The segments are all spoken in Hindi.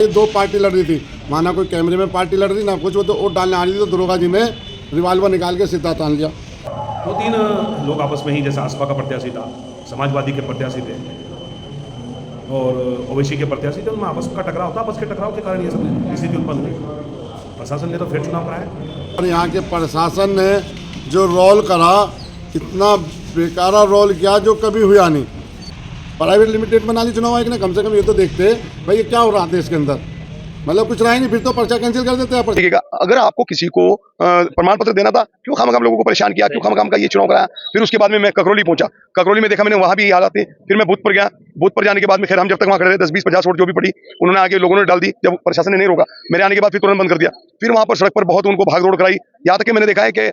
ये दो पार्टी लड़ रही थी, माना कोई कैमरे में पार्टी लड़ रही ना कुछ, वो तो वोट डालने आ रही थी तो दरोगा जी ने रिवाल्वर निकाल के सीधा तान लिया। दो तीन लोग आपस में ही, जैसे आसपा का प्रत्याशी था, समाजवादी के प्रत्याशी थे और ओवैसी के प्रत्याशी थे, उनमें आपस का टकराव था। आपस के टकराव के कारण ये सब स्थिति उत्पन्न हुई। प्रशासन ने तो फिर चुनाव कराया और यहाँ के प्रशासन ने जो रोल करा, इतना बेकारा रोल किया जो कभी हुआ नहीं। प्राइवेट लिमिटेड बना ली चुनाव आयोग ने, कम से कम ये तो देखते भाई ये क्या हो रहा है देश के अंदर। मतलब कुछ रहा ही नहीं, फिर तो पर्चा कैंसिल कर देते हैं। देखिएगा, अगर आपको किसी को प्रमाण पत्र देना था, क्यों खामखाम लोगों को परेशान किया, क्यों खामखाम का ये चुनाव कराया। फिर उसके बाद में मैं ककरौली पहुंचा, ककरौली में देखा मैंने वहां भी ये हालात थे। फिर मैं बूथ पर गया, बूथ पर जाने के बाद में खैर हम जब तक वहां खड़े रहे 10-20-50 वोट जो भी पड़ी उन्होंने आगे लोगों ने डाल दी। जब प्रशासन ने नहीं रोका, मेरे आने के बाद फिर तुरंत बंद कर दिया। फिर वहां पर सड़क पर बहुत उनको भाग दौड़ कराई। यहाँ तक कि मैंने देखा है कि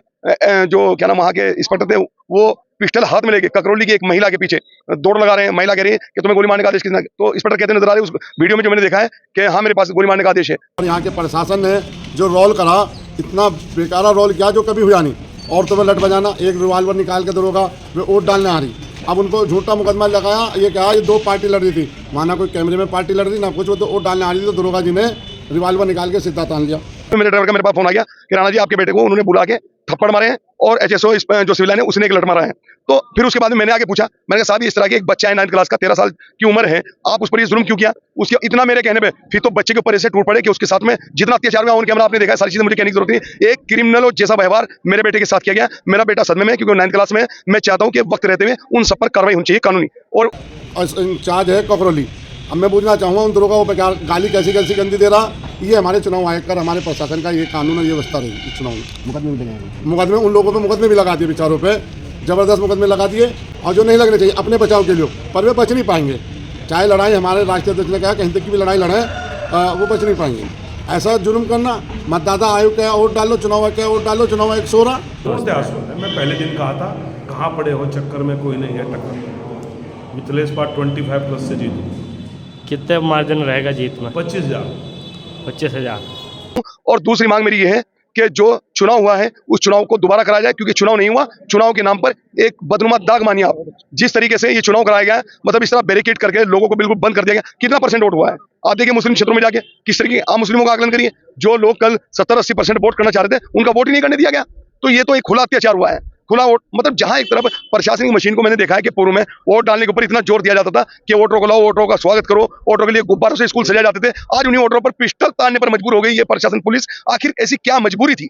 जो क्या नाम वहाँ के इंस्पेक्टर थे वो पिस्टल हाथ में लेके ककरौली की एक महिला के पीछे दौड़ लगा रहे हैं। महिला कह रही है कि तुम्हें गोली मारने का आदेश किसने, तो इंस्पेक्टर कहते नजर आ रहे हैं उस वीडियो में जो मैंने देखा है कि हाँ मेरे पास गोली मारने का आदेश है। और यहाँ के प्रशासन ने जो रोल करा, इतना बेकारा रोल किया जो कभी हुआ नहीं। औरतों में लट बजाना, एक रिवाल्वर निकाल के दरोगा वे वोट डालने आ रही, अब उनको झूठा मुकदमा लगाया। ये कहा ये दो पार्टी लड़ रही थी, माना कोई कैमरे में पार्टी लड़ रही ना कुछ, वो तो वोट डालने आ रही थी तो दरोगा जी ने रिवाल्वर निकाल के सीधा तान लिया। तो मेरे ड्राइवर का मेरे पास फोन आ गया कि राणा जी आपके बेटे को उन्होंने बुला के थप्पड़ मारे हैं और एचएसओ जो सिविल लाइन है उसने एक लट मारा है। तो फिर उसके बाद में मैंने आगे पूछा, मैंने कहा साहब इस तरह के एक बच्चा है 9th क्लास का, 13 साल की उम्र है, आप उस पर ये जुल्म क्यों किया। उसके इतना मेरे कहने पे फिर तो बच्चे के ऊपर ऐसे टूट पड़े कि उसके साथ में जितना अत्याचार हुआ ऑन कैमरा आपने देखा है। सारी चीजें मुझे कहने की जरूरत नहीं। एक क्रिमिनल जैसा व्यवहार मेरे बेटे के साथ किया गया। मेरा बेटा सदमे में, क्योंकि 9th क्लास में। मैं चाहता हूँ कि वक्त रहते हुए उन सब पर कार्रवाई होनी चाहिए कानूनी। और इंचार्ज है ककरौली, अब मैं पूछना चाहूँगा उन दरोगा पे गाली कैसी कैसी गंदी दे रहा। ये हमारे चुनाव आयोग का, हमारे प्रशासन का ये कानून और ये व्यवस्था रही। चुनाव मुकदमे उन लोगों पे मुकदमे भी लगा दिए, बेचारों पे जबरदस्त मुकदमे लगा दिए, और जो नहीं लगने चाहिए अपने बचाव के लिए, पर वे बच नहीं पाएंगे। चाहे लड़ाई हमारे राष्ट्रीय अध्यक्ष ने कहा कहीं तक की भी लड़ाई लड़े, वो बच नहीं पाएंगे। ऐसा जुर्म करना, मतदाता आयोग का वोट डालो, चुनाव आयोग का वोट डालो, चुनाव आयोग सो रहा। मैं पहले दिन कहा था कहाँ पड़े हो चक्कर में, कोई नहीं है टक्कर। मिथिलेश पाठ 25+ से जीतू। कितने मार्जिन रहेगा जीत में? 25,000। और दूसरी मांग मेरी ये है कि जो चुनाव हुआ है उस चुनाव को दोबारा कराया जाए, क्योंकि चुनाव नहीं हुआ। चुनाव के नाम पर एक बदनुमा दाग मानिए आप। जिस तरीके से ये चुनाव कराया गया है, मतलब इस तरह बैरिकेड करके लोगों को बिल्कुल बंद कर दिया गया। कितना परसेंट वोट हुआ है आप देखिए मुस्लिम क्षेत्रों में जाके, किस तरीके आम मुस्लिमों का आकलन करिए। जो लोग कल 70-80% वोट करना चाह रहे थे उनका वोट ही नहीं करने दिया गया। तो ये तो एक खुला अत्याचार हुआ है, खुला वोट। मतलब जहां एक तरफ प्रशासनिक मशीन को मैंने देखा है कि पूर्व में वोट डालने के ऊपर इतना जोर दिया जाता था कि वोटरों को लाओ, वोटरों का स्वागत करो, वोटरों के लिए गुब्बारों से स्कूल सजाए जाते थे। आज उन्हीं वोटरों पर पिस्टल तानने पर मजबूर हो गई ये प्रशासन, पुलिस। आखिर ऐसी क्या मजबूरी थी